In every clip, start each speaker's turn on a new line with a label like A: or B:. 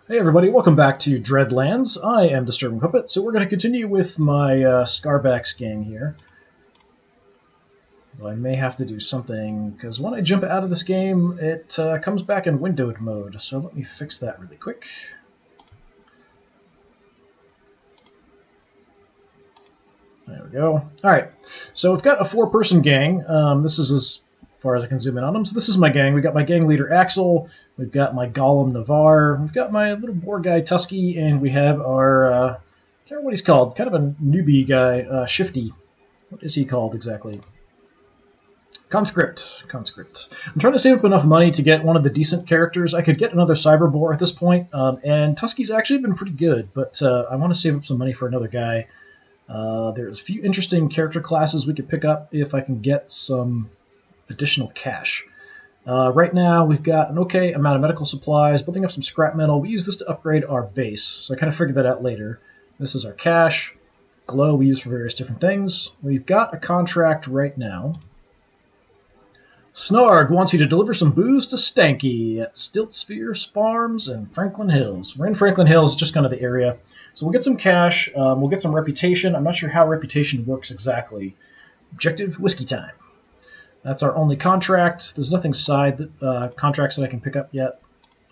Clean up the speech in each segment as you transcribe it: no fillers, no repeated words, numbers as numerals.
A: Hey everybody, welcome back to Dreadlands. I am DisturbingPuppet, so we're going to continue with my Scarbacks gang here. Though I may have to do something, because when I jump out of this game, it comes back in windowed mode, so let me fix that really quick. There we go. Alright, so we've got a four-person gang. This is as far as I can zoom in on them. So this is my gang. We've got my gang leader, Axel. We've got my golem, Navarre. We've got my little boar guy, Tusky. And we have our, I can't remember what he's called, kind of a newbie guy, Shifty. What is he called exactly? Conscript. I'm trying to save up enough money to get one of the decent characters. I could get another Cyber Boar at this point, and Tusky's actually been pretty good, but I want to save up some money for another guy. There's a few interesting character classes we could pick up if I can get some additional cash. Right now, we've got an okay amount of medical supplies, building up some scrap metal. We use this to upgrade our base, so I kind of figured that out later. This is our cash. Glow we use for various different things. We've got a contract right now. Snarg wants you to deliver some booze to Stanky at Stiltsphere Farms and Franklin Hills. We're in Franklin Hills, just kind of the area. So we'll get some cash, we'll get some reputation. I'm not sure how reputation works exactly. Objective, whiskey time. That's our only contract. There's nothing side contracts that I can pick up yet.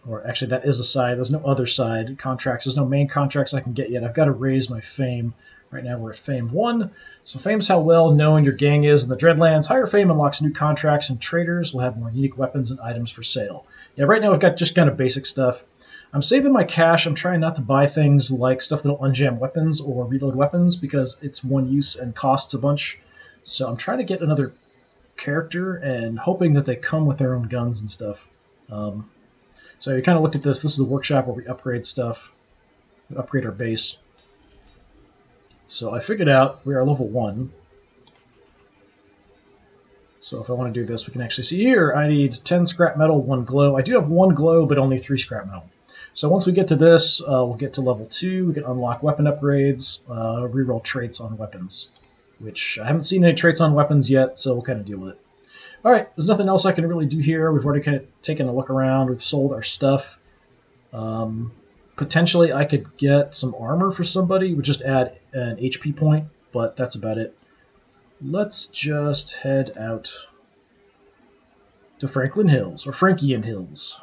A: Or actually, that is a side. There's no other side contracts. There's no main contracts I can get yet. I've got to raise my fame. Right now we're at Fame 1. So Fame's how well known your gang is in the Dreadlands. Higher Fame unlocks new contracts, and traders will have more unique weapons and items for sale. Yeah, right now we've got just kind of basic stuff. I'm saving my cash. I'm trying not to buy things like stuff that'll unjam weapons or reload weapons because it's one use and costs a bunch. So I'm trying to get another character and hoping that they come with their own guns and stuff. So you kind of looked at this. This is the workshop where we upgrade stuff. We upgrade our base. So I figured out we are level 1. So if I want to do this, we can actually see here, I need 10 scrap metal, 1 glow. I do have 1 glow, but only 3 scrap metal. So once we get to this, we'll get to level 2. We can unlock weapon upgrades, reroll traits on weapons, which I haven't seen any traits on weapons yet, so we'll kind of deal with it. All right, there's nothing else I can really do here. We've already kind of taken a look around. We've sold our stuff. Potentially, I could get some armor for somebody. Would just add an HP point, but that's about it. Let's just head out to Franklin Hills, or Frankian Hills.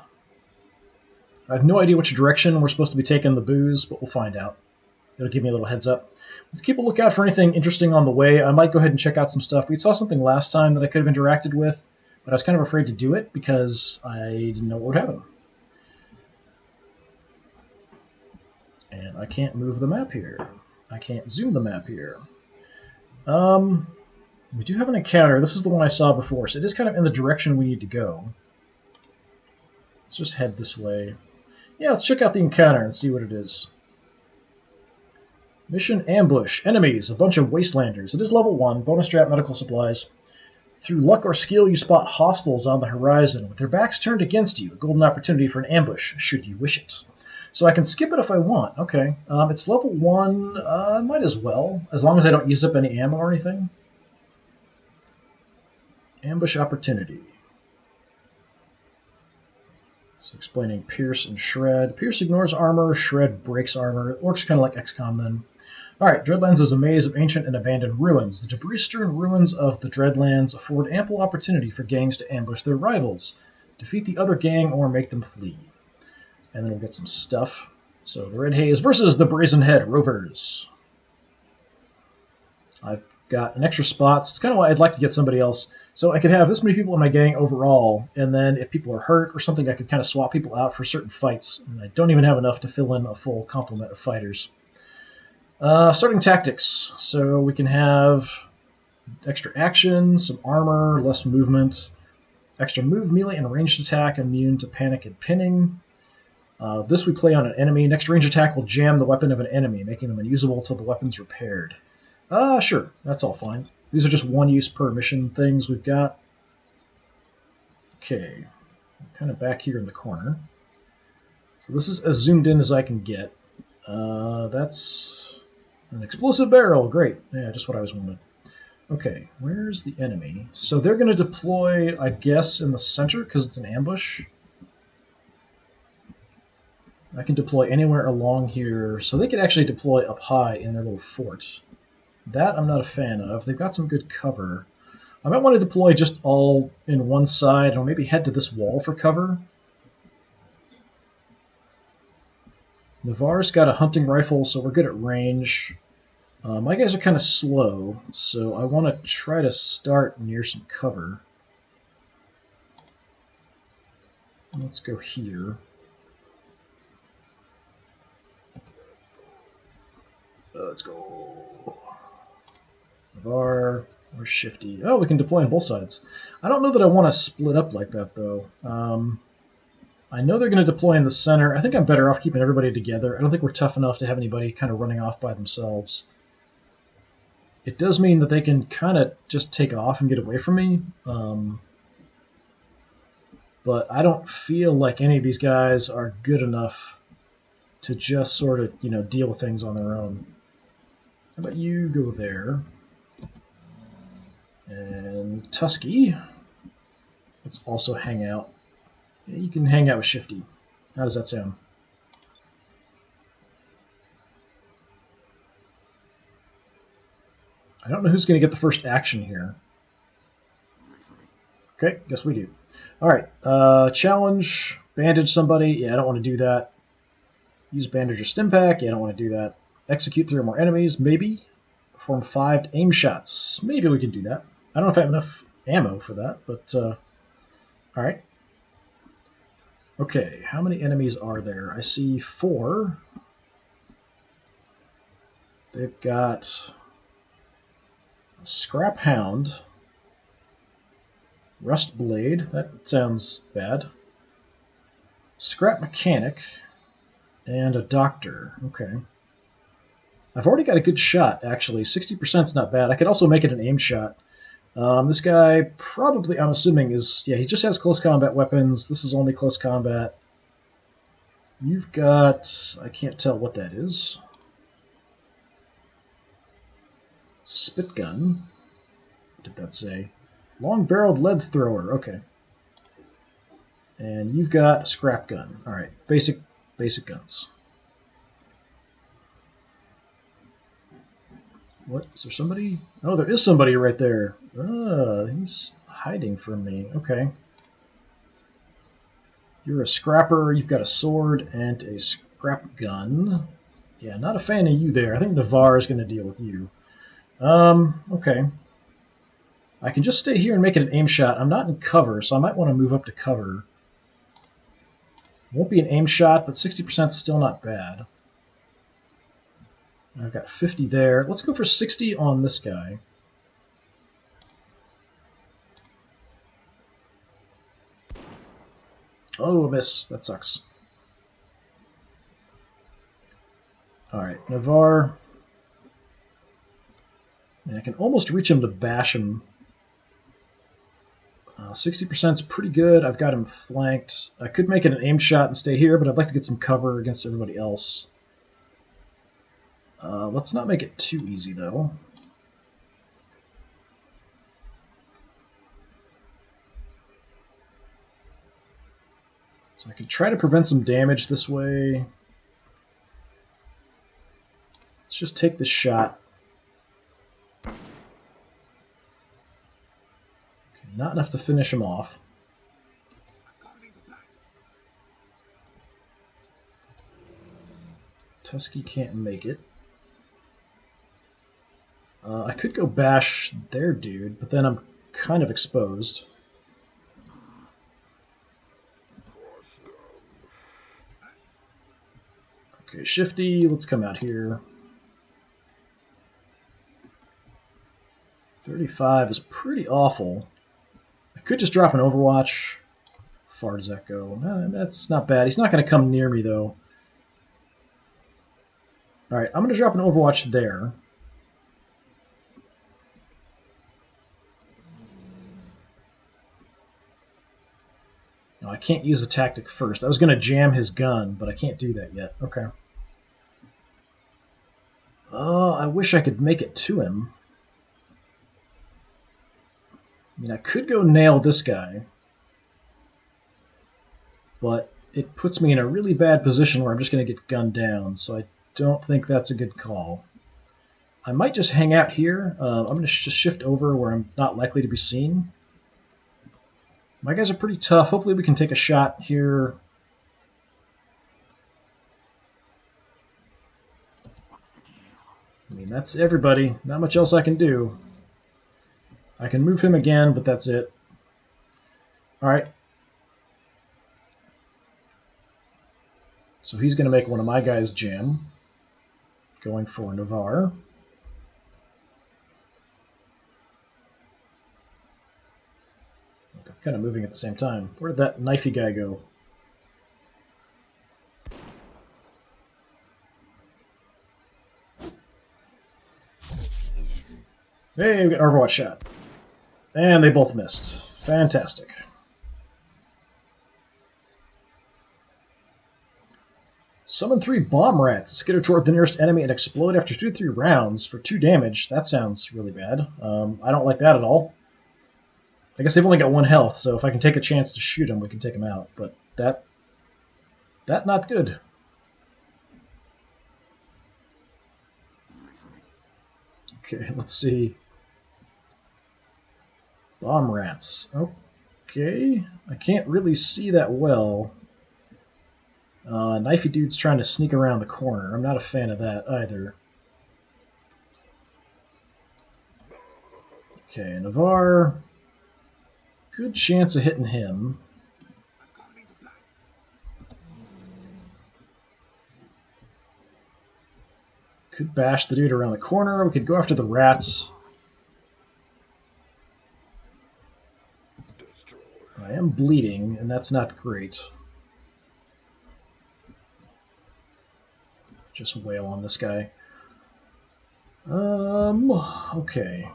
A: I have no idea which direction we're supposed to be taking the booze, but we'll find out. It'll give me a little heads up. Let's keep a lookout for anything interesting on the way. I might go ahead and check out some stuff. We saw something last time that I could have interacted with, but I was kind of afraid to do it because I didn't know what would happen. And I can't move the map here. I can't zoom the map here. We do have an encounter. This is the one I saw before, so it is kind of in the direction we need to go. Let's just head this way. Yeah, let's check out the encounter and see what it is. Mission Ambush. Enemies, a bunch of wastelanders. It is level 1, bonus strap medical supplies. Through luck or skill, you spot hostiles on the horizon. With their backs turned against you, a golden opportunity for an ambush, should you wish it. So I can skip it if I want. Okay. It's level 1. Might as well, as long as I don't use up any ammo or anything. Ambush opportunity. It's explaining Pierce and Shred. Pierce ignores armor, Shred breaks armor. It works kind of like XCOM then. Alright, Dreadlands is a maze of ancient and abandoned ruins. The debris-strewn ruins of the Dreadlands afford ample opportunity for gangs to ambush their rivals, defeat the other gang, or make them flee. And then we'll get some stuff. So the Red Haze versus the Brazen Head Rovers. I've got an extra spot. So it's kind of why I'd like to get somebody else. So I could have this many people in my gang overall, and then if people are hurt or something, I could kind of swap people out for certain fights. And I don't even have enough to fill in a full complement of fighters. Starting tactics. So we can have extra action, some armor, less movement, extra move, melee, and ranged attack, immune to panic and pinning. This we play on an enemy. Next range attack will jam the weapon of an enemy, making them unusable until the weapon's repaired. Sure, that's all fine. These are just one use per mission things we've got. Okay, I'm kind of back here in the corner. So this is as zoomed in as I can get. That's an explosive barrel. Great. Yeah, just what I was wanting. Okay, where's the enemy? So they're going to deploy, I guess, in the center because it's an ambush. I can deploy anywhere along here, so they could actually deploy up high in their little fort. That I'm not a fan of. They've got some good cover. I might want to deploy just all in one side, or maybe head to this wall for cover. Navarre's got a hunting rifle, so we're good at range. My guys are kind of slow, so I want to try to start near some cover. Let's go here. Let's go. Navarre or Shifty. Oh, we can deploy on both sides. I don't know that I want to split up like that, though. I know they're going to deploy in the center. I think I'm better off keeping everybody together. I don't think we're tough enough to have anybody kind of running off by themselves. It does mean that they can kind of just take off and get away from me. But I don't feel like any of these guys are good enough to just sort of, deal with things on their own. How about you go there? And Tusky, let's also hang out. Yeah, you can hang out with Shifty. How does that sound? I don't know who's going to get the first action here. Okay, guess we do. All right, challenge, bandage somebody. Yeah, I don't want to do that. Use bandage or stim pack. Yeah, I don't want to do that. Execute 3 or more enemies, maybe. Perform 5 aim shots. Maybe we can do that. I don't know if I have enough ammo for that, but all right. Okay, how many enemies are there? I see 4. They've got a Scrap Hound, Rust Blade, that sounds bad, Scrap Mechanic, and a Doctor. Okay. I've already got a good shot, actually. 60% is not bad. I could also make it an aim shot. This guy probably, I'm assuming, he just has close combat weapons. This is only close combat. You've got, I can't tell what that is. Spit gun. What did that say? Long-barreled lead thrower. Okay. And you've got a scrap gun. All right, basic guns. What? Is there somebody? Oh, there is somebody right there. He's hiding from me. Okay. You're a scrapper. You've got a sword and a scrap gun. Yeah, not a fan of you there. I think Navarre is going to deal with you. Okay. I can just stay here and make it an aim shot. I'm not in cover, so I might want to move up to cover. Won't be an aim shot, but 60% is still not bad. I've got 50 there. Let's go for 60 on this guy. Oh, a miss. That sucks. Alright, Navarre. And I can almost reach him to bash him. 60% is pretty good. I've got him flanked. I could make it an aim shot and stay here, but I'd like to get some cover against everybody else. Let's not make it too easy, though. So I could try to prevent some damage this way. Let's just take this shot. Okay, not enough to finish him off. Tusky can't make it. I could go bash their dude, but then I'm kind of exposed. Okay, Shifty, let's come out here. 35 is pretty awful. I could just drop an Overwatch. How far does that go? That's not bad. He's not going to come near me, though. Alright, I'm going to drop an Overwatch there. Oh, I can't use a tactic first. I was going to jam his gun, but I can't do that yet. Okay. Oh, I wish I could make it to him. I mean, I could go nail this guy, but it puts me in a really bad position where I'm just going to get gunned down, so I don't think that's a good call. I might just hang out here. I'm going to just shift over where I'm not likely to be seen. My guys are pretty tough. Hopefully we can take a shot here. I mean, that's everybody. Not much else I can do. I can move him again, but that's it. Alright. So he's going to make one of my guys jam. Going for Navarre. They're kind of moving at the same time. Where did that knifey guy go? Hey, we got an Overwatch shot. And they both missed. Fantastic. Summon 3 bomb rats. Skitter toward the nearest enemy and explode after 2 to 3 rounds for 2 damage. That sounds really bad. I don't like that at all. I guess they've only got 1 health, so if I can take a chance to shoot them, we can take them out. But that not good. Okay, let's see. Bomb rats. Okay, I can't really see that well. Knifey dude's trying to sneak around the corner. I'm not a fan of that either. Okay, Navarre. Good chance of hitting him. Could bash the dude around the corner. We could go after the rats. I am bleeding, and that's not great. Just wail on this guy. Okay.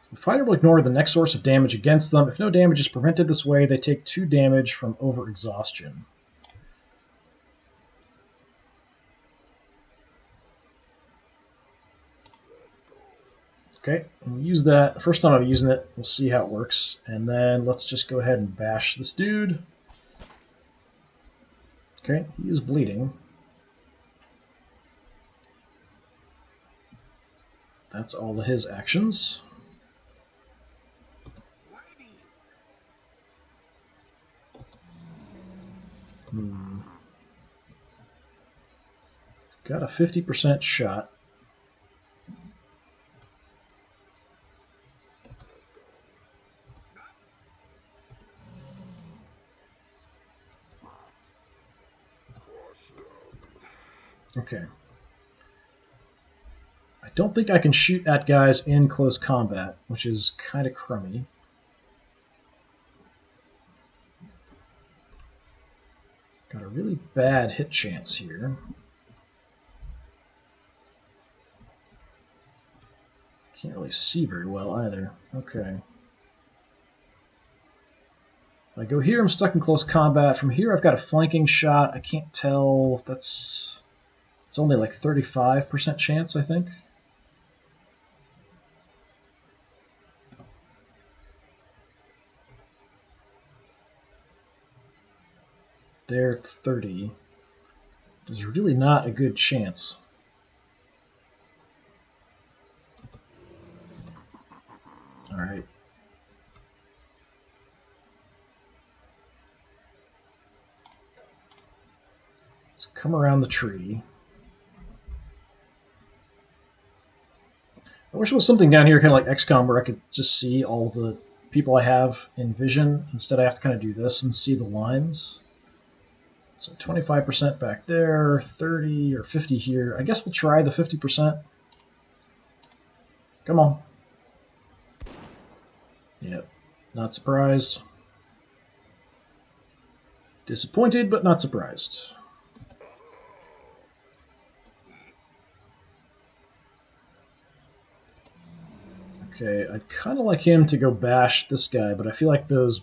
A: So the fighter will ignore the next source of damage against them. If no damage is prevented this way, they take 2 damage from overexhaustion. Okay, we'll use that. First time I'm using it, we'll see how it works. And then let's just go ahead and bash this dude. Okay, he is bleeding. That's all of his actions. Got a 50% shot. Okay. I don't think I can shoot at guys in close combat, which is kind of crummy. Got a really bad hit chance here. Can't really see very well either. Okay. If I go here, I'm stuck in close combat. From here, I've got a flanking shot. I can't tell if that's... It's only like 35% chance, I think. There, 30. There's really not a good chance. All right. Let's come around the tree. I wish there was something down here, kind of like XCOM, where I could just see all the people I have in vision. Instead, I have to kind of do this and see the lines. So 25% back there, 30 or 50 here. I guess we'll try the 50%. Come on. Yep, not surprised. Disappointed, but not surprised. Okay, I'd kind of like him to go bash this guy, but I feel like those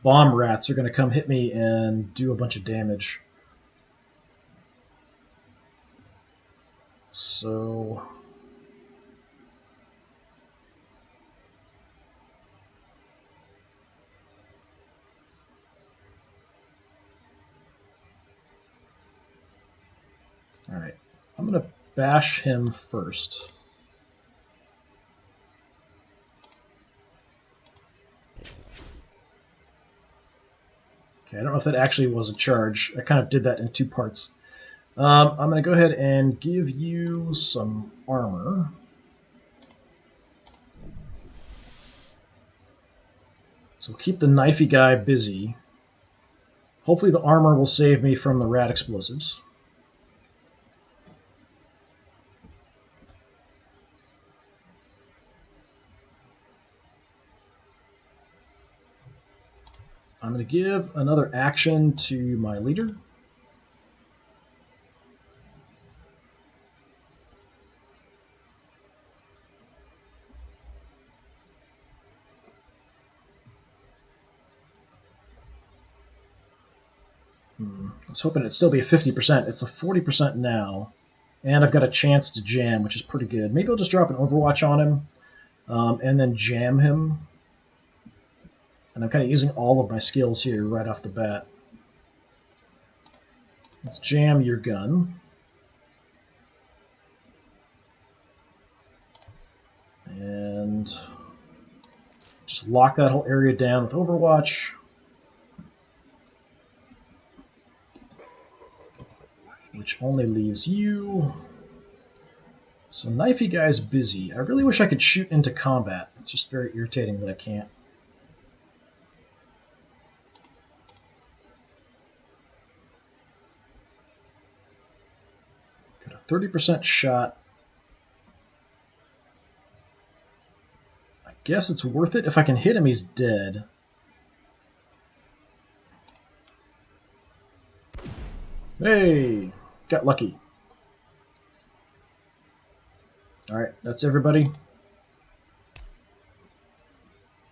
A: bomb rats are going to come hit me and do a bunch of damage. So... Alright, I'm going to bash him first. Okay, I don't know if that actually was a charge. I kind of did that in 2 parts. I'm going to go ahead and give you some armor. So keep the knifey guy busy. Hopefully the armor will save me from the rat explosives. I'm going to give another action to my leader. I was hoping it'd still be a 50%. It's a 40% now. And I've got a chance to jam, which is pretty good. Maybe I'll just drop an Overwatch on him and then jam him. And I'm kind of using all of my skills here right off the bat. Let's jam your gun. And just lock that whole area down with Overwatch. Which only leaves you. So knifey guy's busy. I really wish I could shoot into combat. It's just very irritating that I can't. Got a 30% shot. I guess it's worth it. If I can hit him, he's dead. Hey! Got lucky. Alright, that's everybody.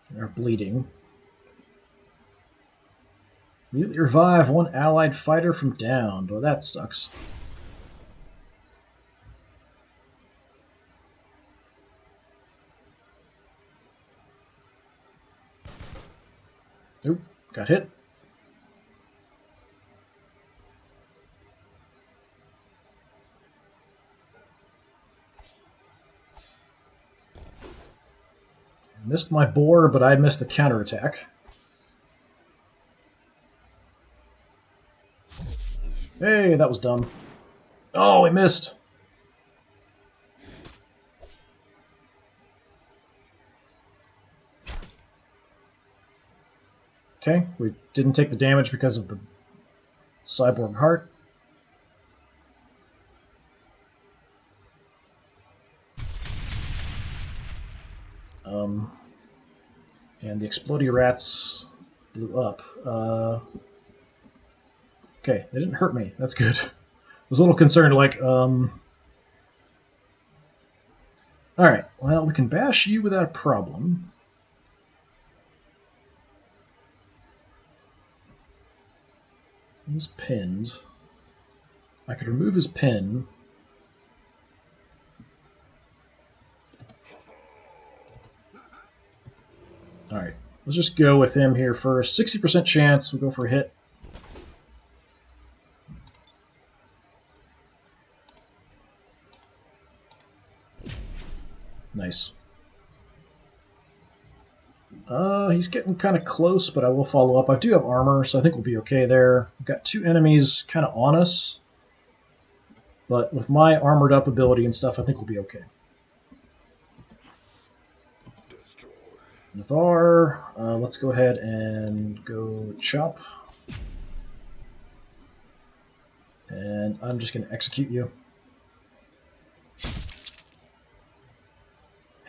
A: They're bleeding. Immediately revive one allied fighter from downed. Well, that sucks. Oop, got hit. Missed my boar, but I missed the counterattack. Hey, that was dumb. Oh, I missed. Okay, we didn't take the damage because of the cyborg heart. And the explodey rats blew up. Okay, they didn't hurt me. That's good. I was a little concerned, like, Alright, well, we can bash you without a problem. He's pinned. I could remove his pin. Alright, let's just go with him here first. 60% chance, we'll go for a hit. Nice. He's getting kind of close, but I will follow up. I do have armor, so I think we'll be okay there. We've got 2 enemies kind of on us. But with my armored up ability and stuff, I think we'll be okay. Navarre, let's go ahead and go chop. And I'm just going to execute you.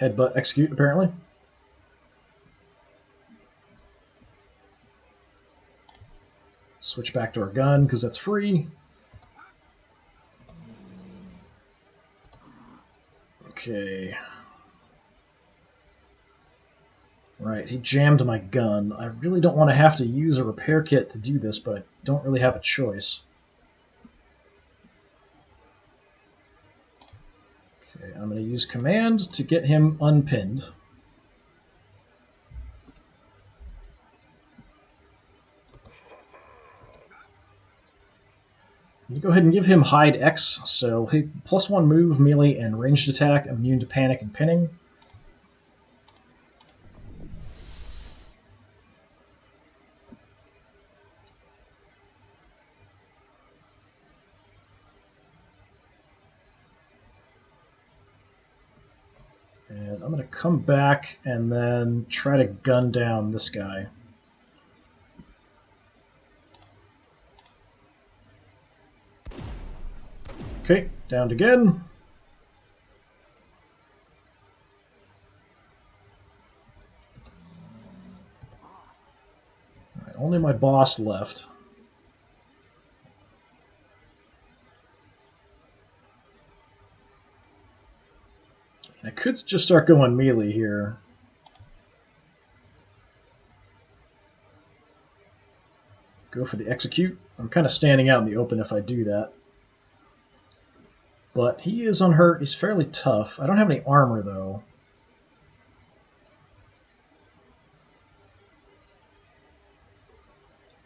A: Headbutt execute, apparently. Switch back to our gun, because that's free. Okay. Right, he jammed my gun. I really don't want to have to use a repair kit to do this, but I don't really have a choice. Okay, I'm going to use command to get him unpinned. Go ahead and give him Hide X, so he +1 move, melee, and ranged attack, immune to panic and pinning. And I'm going to come back and then try to gun down this guy. Okay, downed again. All right, only my boss left. I could just start going melee here. Go for the execute. I'm kind of standing out in the open if I do that. But he is unhurt. He's fairly tough. I don't have any armor, though.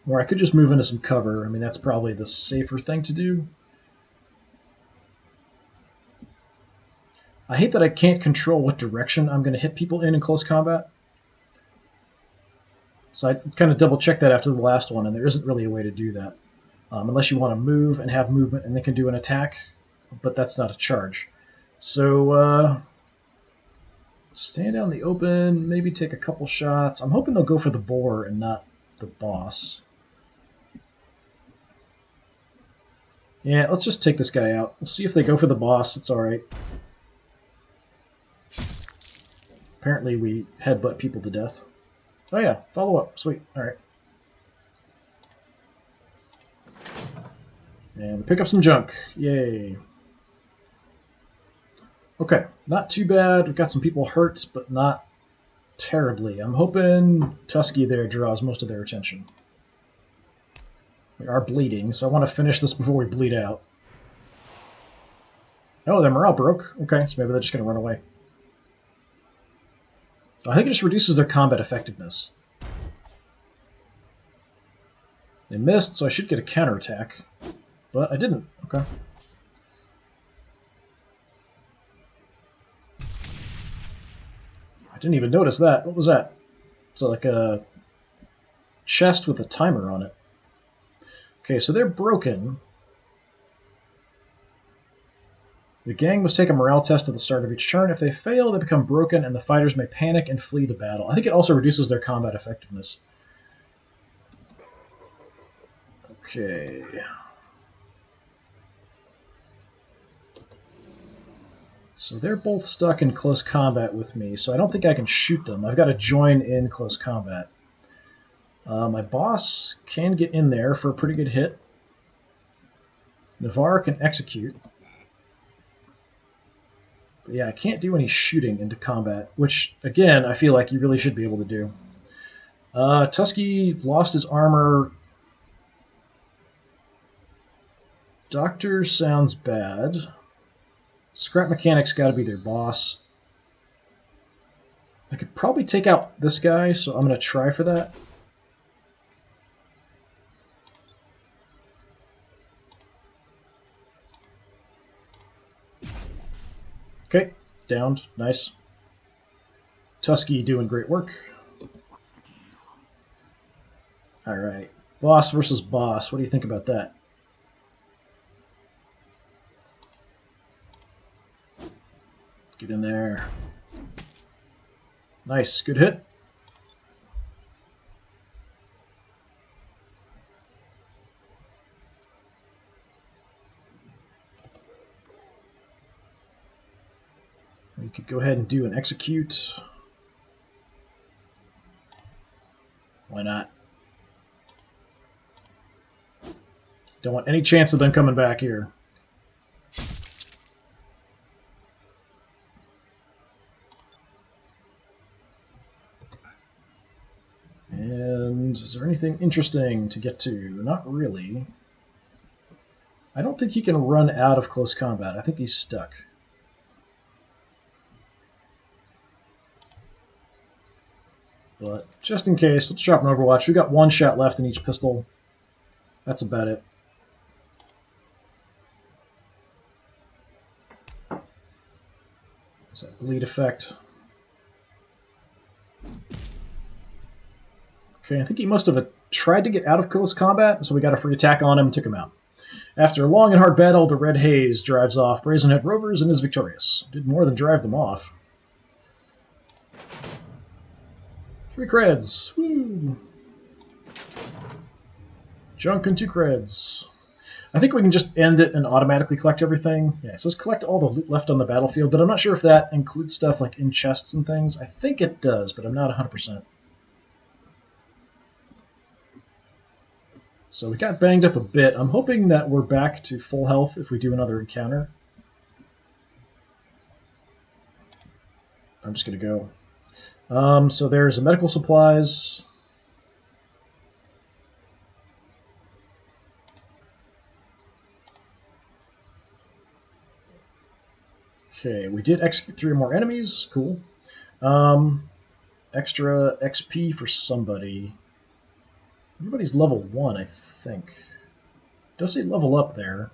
A: Or I could just move into some cover. I mean, that's probably the safer thing to do. I hate that I can't control what direction I'm going to hit people in close combat. So I kind of double-checked that after the last one, and there isn't really a way to do that. Unless you want to move and have movement and they can do an attack, but that's not a charge. So stand out in the open, maybe take a couple shots. I'm hoping they'll go for the boar and not the boss. Yeah, let's just take this guy out. We'll see if they go for the boss. It's alright. Apparently we headbutt people to death. Oh yeah, follow up. Sweet. Alright. And we pick up some junk. Yay. Okay, not too bad. We've got some people hurt, but not terribly. I'm hoping Tusky there draws most of their attention. We are bleeding, so I want to finish this before we bleed out. Oh, their morale broke. Okay, so maybe they're just going to run away. I think it just reduces their combat effectiveness. They missed, so I should get a counterattack. But I didn't. Okay. I didn't even notice that. What was that? It's like a chest with a timer on it. Okay, so they're broken. The gang must take a morale test at the start of each turn. If they fail, they become broken, and the fighters may panic and flee the battle. I think it also reduces their combat effectiveness. Okay. So they're both stuck in close combat with me, so I don't think I can shoot them. I've got to join in close combat. My boss can get in there for a pretty good hit. Navarre can execute. But yeah, I can't do any shooting into combat, which, again, I feel like you really should be able to do. Tusky lost his armor. Doctor sounds bad. Scrap Mechanic's got to be their boss. I could probably take out this guy, so I'm going to try for that. Okay, downed. Nice. Tusky doing great work. Alright. Boss versus boss. What do you think about that? Get in there. Nice. Good hit. We could go ahead and do an execute. Why not? Don't want any chance of them coming back here. And is there anything interesting to get to? Not really. I don't think he can run out of close combat. I think he's stuck. But just in case, let's drop an Overwatch. We've got one shot left in each pistol. That's about it. What's that bleed effect? Okay, I think he must have tried to get out of close combat, so we got a free attack on him and took him out. After a long and hard battle, the red haze drives off Brazenhead Rovers and is victorious. Did more than drive them off. 3 creds. Woo! Junk and 2 creds. I think we can just end it and automatically collect everything. Yeah, it says collect all the loot left on the battlefield, but I'm not sure if that includes stuff like in chests and things. I think it does, but I'm not 100%. So we got banged up a bit. I'm hoping that we're back to full health if we do another encounter. I'm just going to go. So there's medical supplies. Okay, we did execute 3 more enemies. Cool. Extra XP for somebody. Everybody's level 1, I think. It does say level up there.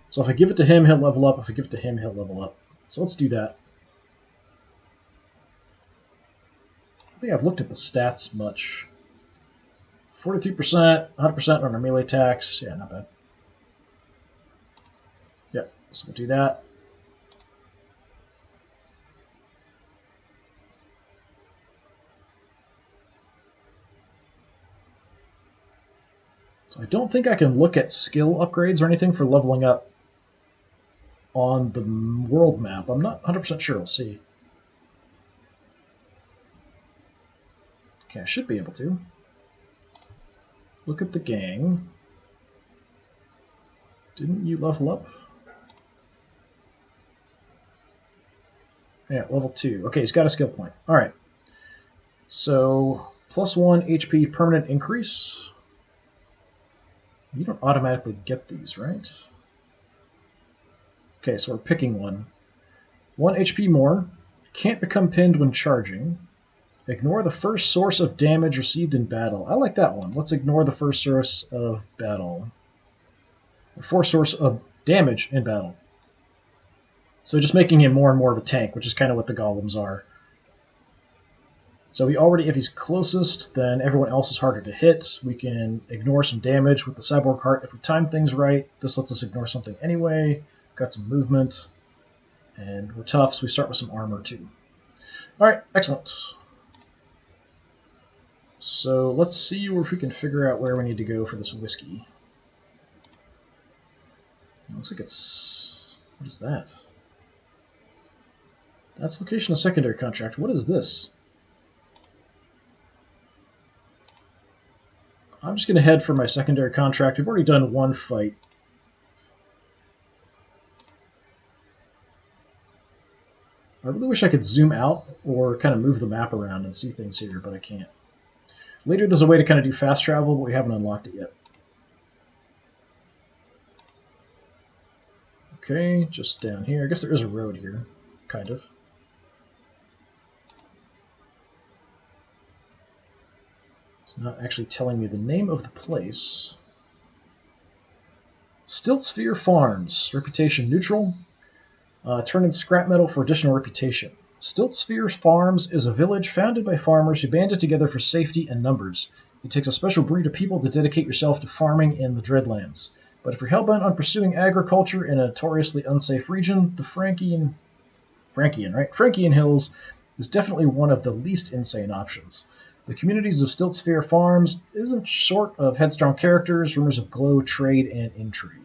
A: So if I give it to him, he'll level up. If I give it to him, he'll level up. So let's do that. I don't think I've looked at the stats much. 43%, 100% on our melee attacks. Yeah, not bad. Yep, so we'll do that. So I don't think I can look at skill upgrades or anything for leveling up on the world map. I'm not 100% sure. We'll see. Okay, I should be able to. Look at the gang. Didn't you level up? Yeah, level 2. Okay, he's got a skill point. Alright. So, +1 HP permanent increase. You don't automatically get these, right? Okay, so we're picking one. 1 HP more. Can't become pinned when charging. Ignore the first source of damage received in battle. I like that one. Let's ignore the first source of battle. Or first source of damage in battle. So just making him more and more of a tank, which is kind of what the golems are. So we already, if he's closest, then everyone else is harder to hit. We can ignore some damage with the cyborg heart if we time things right. This lets us ignore something anyway. Got some movement. And we're tough, so we start with some armor too. Alright, excellent. So let's see if we can figure out where we need to go for this whiskey. It looks like it's... What is that? That's location of secondary contract. What is this? I'm just going to head for my secondary contract. We've already done 1 fight. I really wish I could zoom out or kind of move the map around and see things here, but I can't. Later there's a way to kind of do fast travel, but we haven't unlocked it yet. Okay, just down here. I guess there is a road here, kind of. It's not actually telling me the name of the place. Stiltsphere Farms. Reputation neutral. Turn in scrap metal for additional reputation. Stiltsphere Farms is a village founded by farmers who banded together for safety and numbers. It takes a special breed of people to dedicate yourself to farming in the Dreadlands. But if you're hellbent on pursuing agriculture in a notoriously unsafe region, the Frankian Hills is definitely one of the least insane options. The communities of Stiltsphere Farms isn't short of headstrong characters, rumors of glow, trade, and intrigue.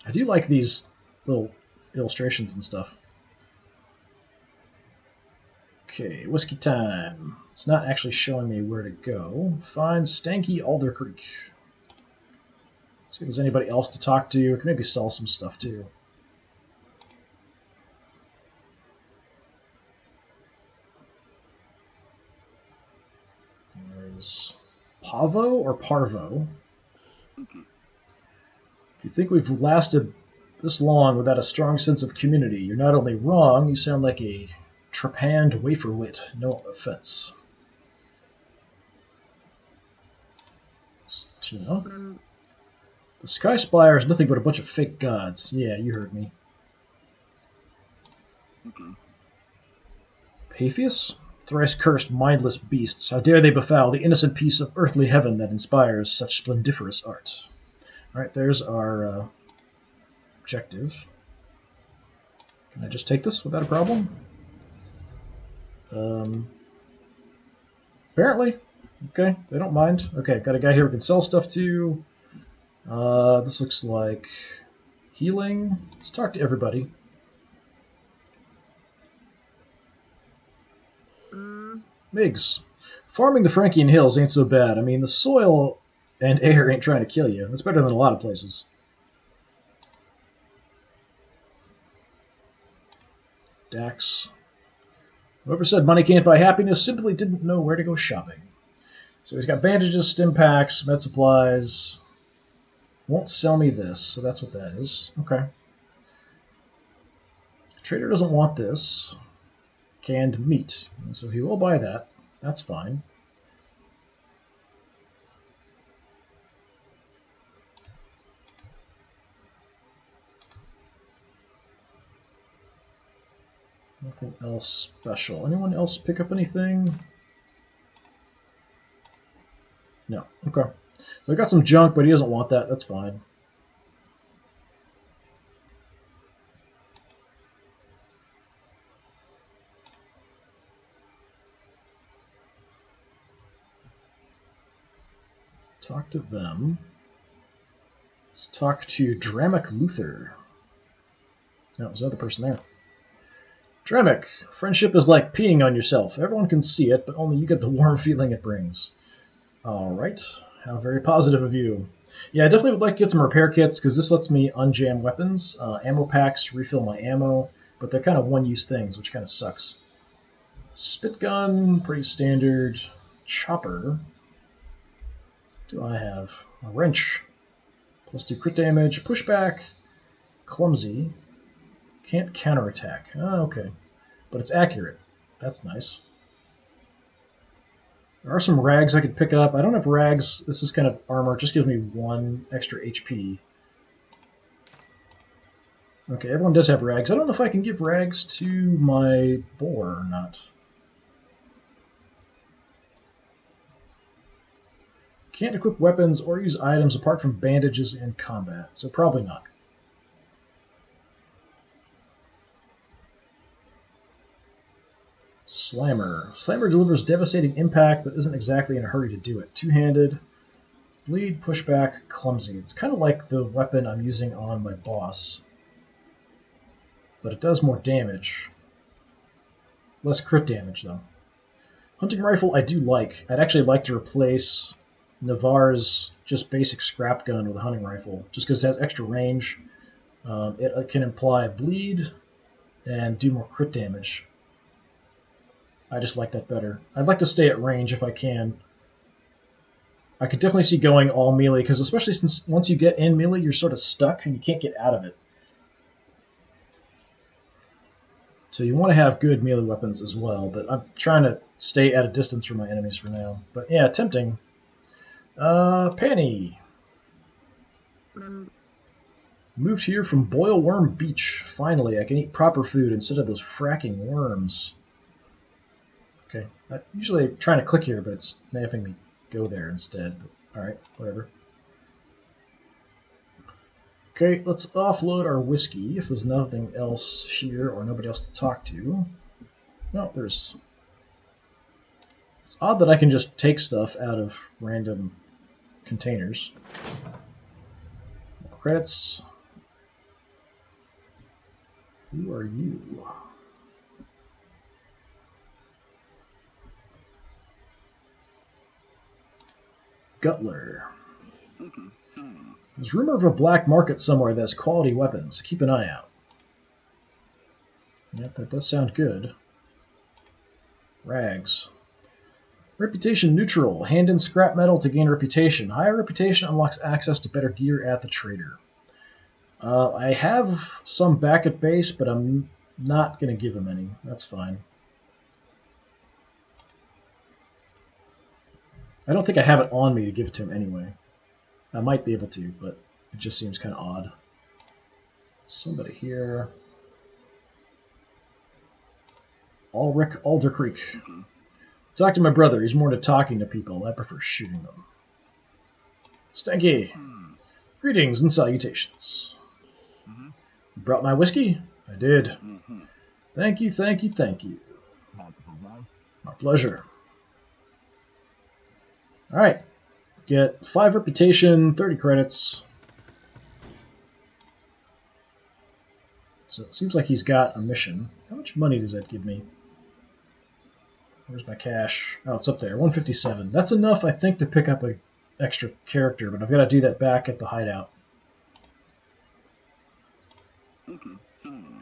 A: I do like these little illustrations and stuff. Okay, whiskey time. It's not actually showing me where to go. Find Stanky Alder Creek. See if there's anybody else to talk to. I can maybe sell some stuff too. There's Pavo or Parvo. If you think we've lasted this long without a strong sense of community, you're not only wrong, you sound like a trepanned waferwit. No offense. Tino. The Sky Spire is nothing but a bunch of fake gods. Yeah, you heard me. Paphius? Thrice cursed, mindless beasts, how dare they befoul the innocent peace of earthly heaven that inspires such splendiferous art. Alright, there's our objective. Can I just take this without a problem? Apparently. Okay, they don't mind. Okay, got a guy here we can sell stuff to. This looks like healing. Let's talk to everybody. Migs. Farming the Frankian Hills ain't so bad. I mean, the soil and air ain't trying to kill you. That's better than a lot of places. Dax. Whoever said money can't buy happiness simply didn't know where to go shopping. So he's got bandages, stim packs, med supplies. Won't sell me this, so that's what that is. Okay. Trader doesn't want this. Canned meat. So he will buy that. That's fine. Nothing else special. Anyone else pick up anything? No. Okay. So I got some junk, but he doesn't want that. That's fine. Talk to them. Let's talk to Dramic Luther. No, there's another person there. Dramic, friendship is like peeing on yourself. Everyone can see it, but only you get the warm feeling it brings. Alright. How very positive of you. Yeah, I definitely would like to get some repair kits, because this lets me unjam weapons. Ammo packs, refill my ammo, but they're kind of one-use things, which kind of sucks. Spit gun, pretty standard. Chopper. What do I have? A wrench. +2 crit damage, pushback, clumsy, can't counterattack. Oh, okay. But it's accurate. That's nice. There are some rags I could pick up. I don't have rags. This is kind of armor. It just gives me 1 extra HP. Okay, everyone does have rags. I don't know if I can give rags to my boar or not. Can't equip weapons or use items apart from bandages in combat, so probably not. Slammer. Slammer delivers devastating impact, but isn't exactly in a hurry to do it. Two-handed, bleed, pushback, clumsy. It's kind of like the weapon I'm using on my boss, but it does more damage. Less crit damage, though. Hunting rifle I do like. I'd actually like to replace Navarre's just basic scrap gun with a hunting rifle, just because it has extra range. It can imply bleed and do more crit damage. I just like that better. I'd like to stay at range if I can. I could definitely see going all melee, because especially since once you get in melee, you're sort of stuck and you can't get out of it. So you want to have good melee weapons as well, but I'm trying to stay at a distance from my enemies for now. But yeah, tempting. Penny. Moved here from Boilworm Beach. Finally, I can eat proper food instead of those fracking worms. Okay, I usually trying to click here, but it's making me go there instead. Alright, whatever. Okay, let's offload our whiskey if there's nothing else here or nobody else to talk to. No, there's... It's odd that I can just take stuff out of random containers. More credits. Who are you? Gutler. There's rumor of a black market somewhere that has quality weapons. Keep an eye out. Yep, that does sound good. Rags. Reputation neutral. Hand in scrap metal to gain reputation. Higher reputation unlocks access to better gear at the trader. I have some back at base, but I'm not going to give him any. That's fine. I don't think I have it on me to give it to him anyway. I might be able to, but It just seems kind of odd. Somebody here. Ulrich Aldercreek. Talk to my brother. He's more into talking to people. I prefer shooting them. Stanky. Greetings and salutations. You brought my whiskey? I did. Thank you, thank you, thank you. My pleasure. Alright. Get 5 reputation, 30 credits. So it seems like he's got a mission. How much money does that give me? Where's my cash? Oh, it's up there. 157. That's enough, I think, to pick up an extra character, but I've got to do that back at the hideout.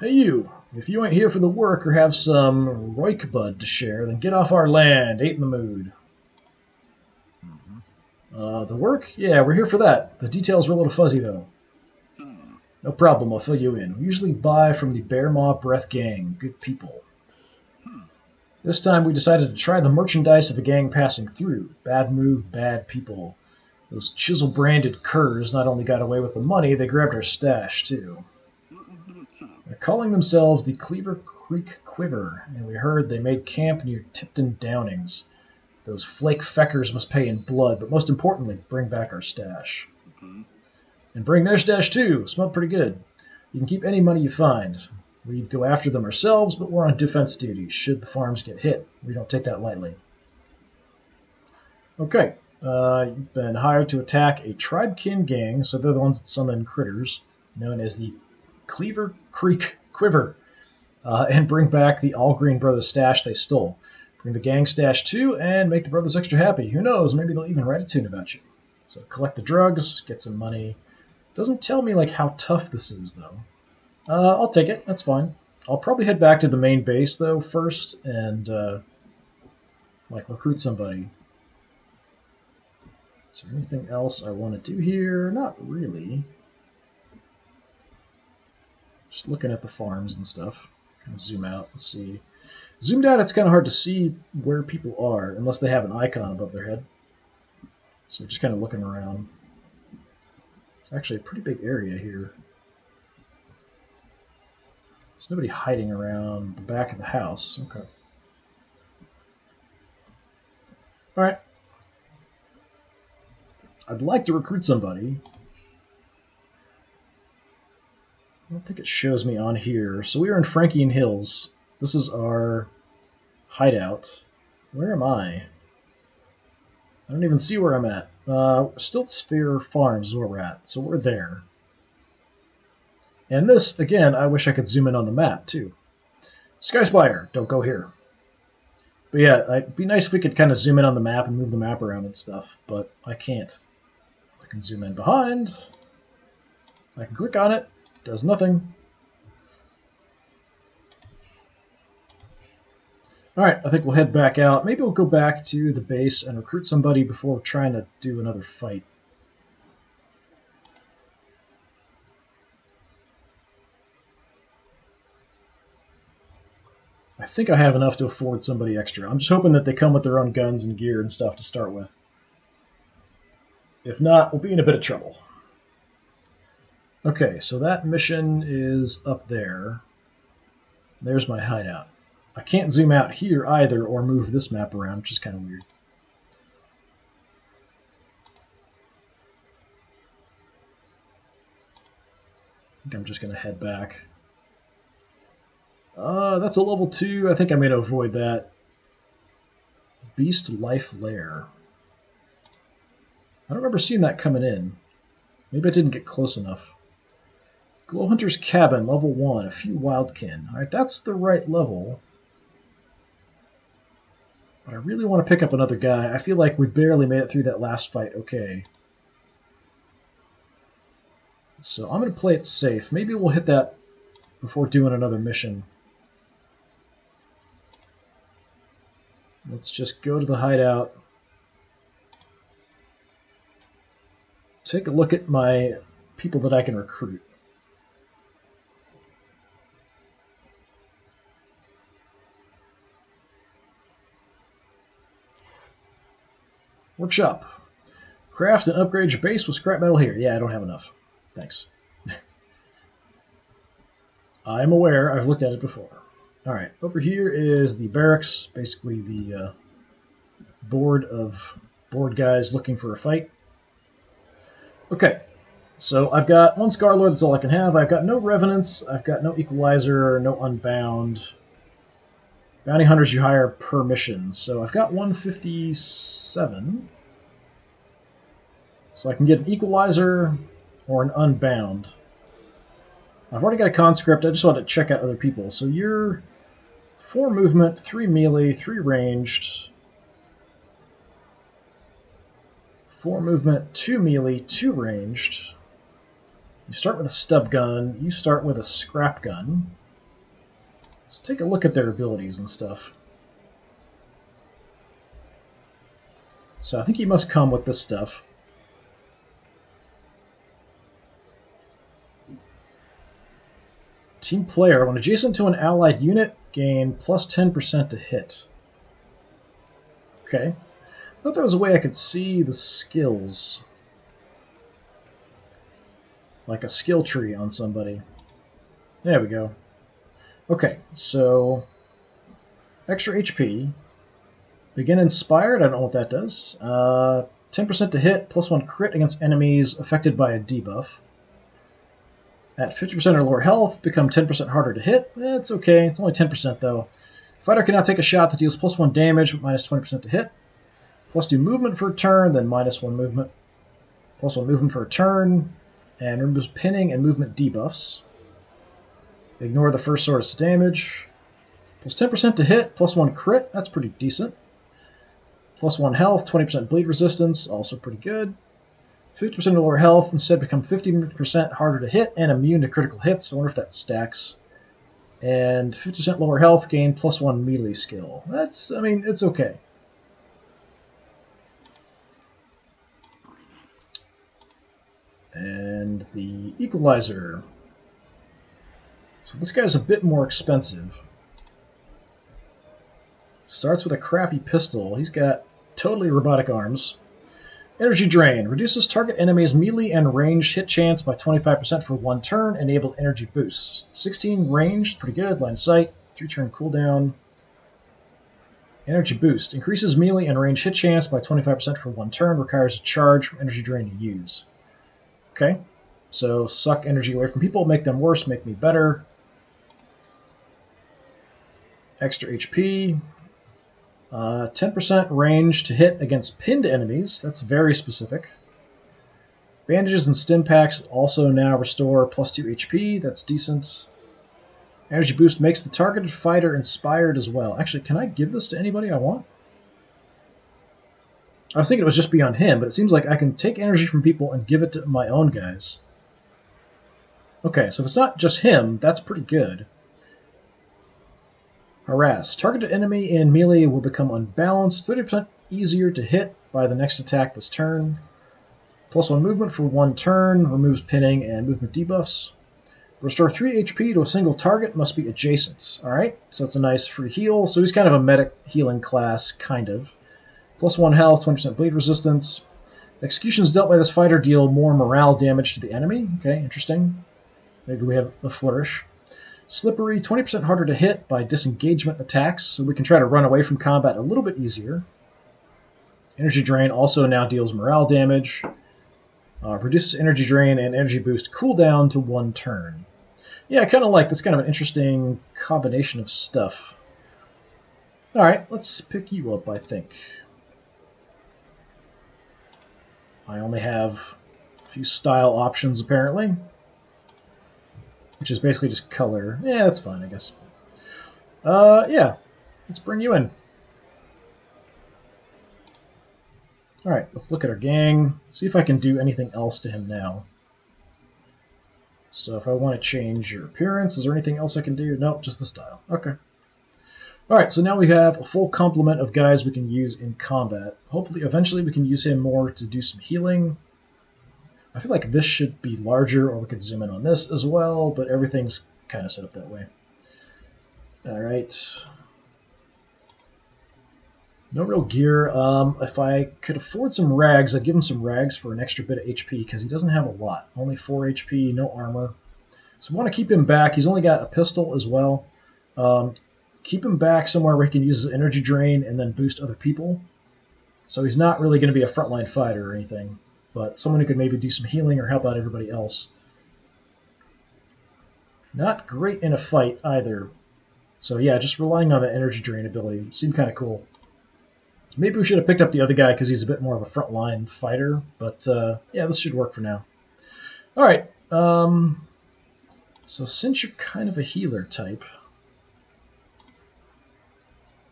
A: Hey, you. If you ain't here for the work or have some Roikbud to share, then get off our land. Ain't in the mood. The work? Yeah, we're here for that. The details are a little fuzzy, though. No problem, I'll fill you in. We usually buy from the Bear Maw Breath Gang. Good people. This time we decided to try the merchandise of a gang passing through. Bad move, bad people. Those chisel-branded curs not only got away with the money, they grabbed our stash, too. They're calling themselves the Cleaver Creek Quiver, and we heard they made camp near Tipton Downings. Those flake feckers must pay in blood, but most importantly, bring back our stash. And bring their stash, too. Smelled pretty good. You can keep any money you find. We'd go after them ourselves, but we're on defense duty, should the farms get hit. We don't take that lightly. Okay. You've been hired to attack a tribe-kin gang, so they're the ones that summon critters, known as the Cleaver Creek Quiver, and bring back the All-Green Brothers stash they stole. Bring the gang stash, too, and make the brothers extra happy. Who knows, maybe they'll even write a tune about you. So collect the drugs, get some money. Doesn't tell me like how tough this is, though. I'll take it. That's fine. I'll probably head back to the main base, though, first, and, recruit somebody. Is there anything else I want to do here? Not really. Just looking at the farms and stuff. Kind of zoom out and see. Zoomed out, it's kind of hard to see where people are, unless they have an icon above their head. So just kind of looking around. It's actually a pretty big area here. There's nobody hiding around the back of the house. Okay. Alright. I'd like to recruit somebody. I don't think it shows me on here. So we are in Frankian Hills. This is our hideout. Where am I? I don't even see where I'm at. Stiltsphere Farms is where we're at. So we're there. And this, again, I wish I could zoom in on the map, too. Skyspire, don't go here. But yeah, it'd be nice if we could kind of zoom in on the map and move the map around and stuff, but I can't. I can zoom in behind. I can click on it. Does nothing. Alright, I think we'll head back out. Maybe we'll go back to the base and recruit somebody before trying to do another fight. I think I have enough to afford somebody extra. I'm just hoping that they come with their own guns and gear and stuff to start with. If not, we'll be in a bit of trouble. Okay, so that mission is up there. There's my hideout. I can't zoom out here either or move this map around, which is kind of weird. I think I'm just going to head back. That's a level 2. I think I'm going to avoid that. Beast Life Lair. I don't remember seeing that coming in. Maybe I didn't get close enough. Glowhunter's Cabin, level 1. A few wildkin. Alright, that's the right level. But I really want to pick up another guy. I feel like we barely made it through that last fight okay. So I'm going to play it safe. Maybe we'll hit that before doing another mission. Let's just go to the hideout. Take a look at my people that I can recruit. Workshop. Craft and upgrade your base with scrap metal here. Yeah, I don't have enough. Thanks. I'm aware. I've looked at it before. All right, over here is the barracks, basically the board guys looking for a fight. Okay, so I've got one Scarlord, that's all I can have. I've got no Revenants, I've got no Equalizer, no Unbound. Bounty Hunters you hire per mission, so I've got 157. So I can get an Equalizer or an Unbound. I've already got a Conscript, I just want to check out other people. So you're 4 movement, 3 melee, 3 ranged. 4 movement, 2 melee, 2 ranged. You start with a stub gun, you start with a scrap gun. Let's take a look at their abilities and stuff. So I think he must come with this stuff. Team player, when adjacent to an allied unit, gain plus 10% to hit. Okay. I thought there was a way I could see the skills. Like a skill tree on somebody. There we go. Okay, so extra HP. Begin Inspired, I don't know what that does. 10% to hit, plus 1 crit against enemies affected by a debuff. At 50% or lower health, become 10% harder to hit. It's okay, it's only 10% though. Fighter can now take a shot that deals plus 1 damage, but minus 20% to hit. Plus 2 movement for a turn, then minus 1 movement. Plus 1 movement for a turn, and removes pinning and movement debuffs. Ignore the first source damage. Plus 10% to hit, plus 1 crit, that's pretty decent. Plus 1 health, 20% bleed resistance, also pretty good. 50% lower health, instead become 50% harder to hit and immune to critical hits. I wonder if that stacks. And 50% lower health, gain plus 1 melee skill. That's, I mean, it's okay. And the Equalizer. So this guy's a bit more expensive. Starts with a crappy pistol. He's got totally robotic arms. Energy Drain. Reduces target enemy's melee and ranged hit chance by 25% for 1 turn. Enabled energy boosts. 16 ranged, pretty good. Line of sight. 3-turn cooldown. Energy Boost. Increases melee and ranged hit chance by 25% for 1 turn. Requires a charge from Energy Drain to use. Okay. So suck energy away from people, make them worse, make me better. Extra HP. 10% range to hit against pinned enemies. That's very specific. Bandages and stim packs also now restore plus 2 HP. That's decent. Energy Boost makes the targeted fighter inspired as well. Actually, can I give this to anybody I want? I was thinking it was just beyond him, but it seems like I can take energy from people and give it to my own guys. Okay, so if it's not just him, that's pretty good. Harass. Targeted enemy in melee will become unbalanced, 30% easier to hit by the next attack this turn. Plus 1 movement for 1 turn, removes pinning and movement debuffs. Restore 3 HP to a single target, must be adjacent. Alright, so it's a nice free heal. So he's kind of a medic healing class, kind of. Plus 1 health, 20% bleed resistance. Executions dealt by this fighter deal more morale damage to the enemy. Okay, interesting. Maybe we have a flourish. Slippery, 20% harder to hit by disengagement attacks, so we can try to run away from combat a little bit easier. Energy Drain also now deals morale damage. Reduces Energy Drain and Energy Boost cooldown to 1 turn. Yeah, I kind of like this kind of an interesting combination of stuff. Alright, let's pick you up, I think. I only have a few style options, apparently. Which is basically just color. Yeah, that's fine, I guess. Yeah. Let's bring you in. Alright, let's look at our gang. See if I can do anything else to him now. So if I want to change your appearance, is there anything else I can do? Nope, just the style. Okay. Alright, so now we have a full complement of guys we can use in combat. Hopefully, eventually we can use him more to do some healing. I feel like this should be larger, or we could zoom in on this as well, but everything's kind of set up that way. Alright. No real gear. If I could afford some rags, I'd give him some rags for an extra bit of HP, because he doesn't have a lot. Only 4 HP, no armor. So I want to keep him back. He's only got a pistol as well. Keep him back somewhere where he can use his energy drain and then boost other people. So he's not really going to be a frontline fighter or anything, but someone who could maybe do some healing or help out everybody else. Not great in a fight either. So yeah, just relying on the energy drain ability seemed kind of cool. Maybe we should have picked up the other guy because he's a bit more of a frontline fighter, but yeah, this should work for now. All right. So since you're kind of a healer type,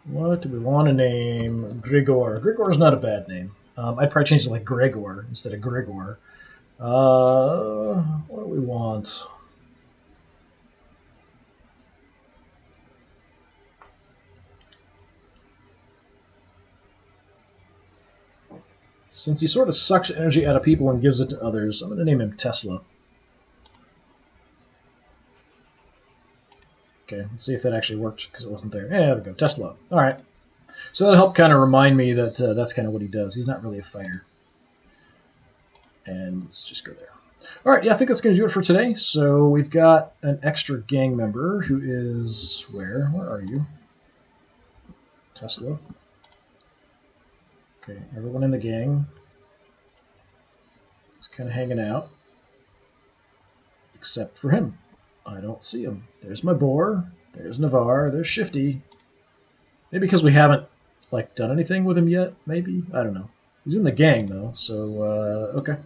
A: what do we want to name Grigor? Grigor's not a bad name. I'd probably change it like Gregor instead of Grigor. What do we want? Since he sort of sucks energy out of people and gives it to others, I'm going to name him Tesla. Okay, let's see if that actually worked, because it wasn't there. Yeah, there we go, Tesla. All right. So that'll help kind of remind me that that's kind of what he does. He's not really a fighter. And let's just go there. All right, yeah, I think that's going to do it for today. So we've got an extra gang member who is where? Where are you? Tesla. Okay, everyone in the gang is kind of hanging out, except for him. I don't see him. There's my boar. There's Navarre. There's Shifty. Maybe because we haven't like done anything with him yet. Maybe, I don't know. He's in the gang though, so okay.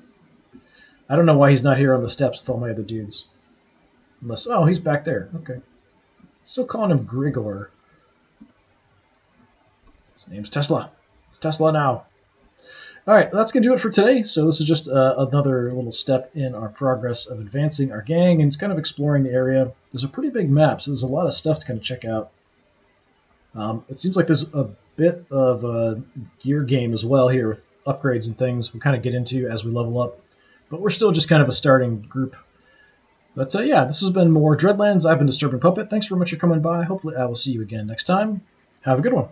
A: I don't know why he's not here on the steps with all my other dudes. Unless, oh, he's back there. Okay. Still calling him Grigor. His name's Tesla. It's Tesla now. All right, that's going to do it for today. So this is just another little step in our progress of advancing our gang, and it's kind of exploring the area. There's a pretty big map, so there's a lot of stuff to kind of check out. It seems like there's a bit of a gear game as well here with upgrades and things we kind of get into as we level up. But we're still just kind of a starting group. But yeah, this has been more Dreadlands. I've been Disturbing Puppet. Thanks very much for coming by. Hopefully I will see you again next time. Have a good one.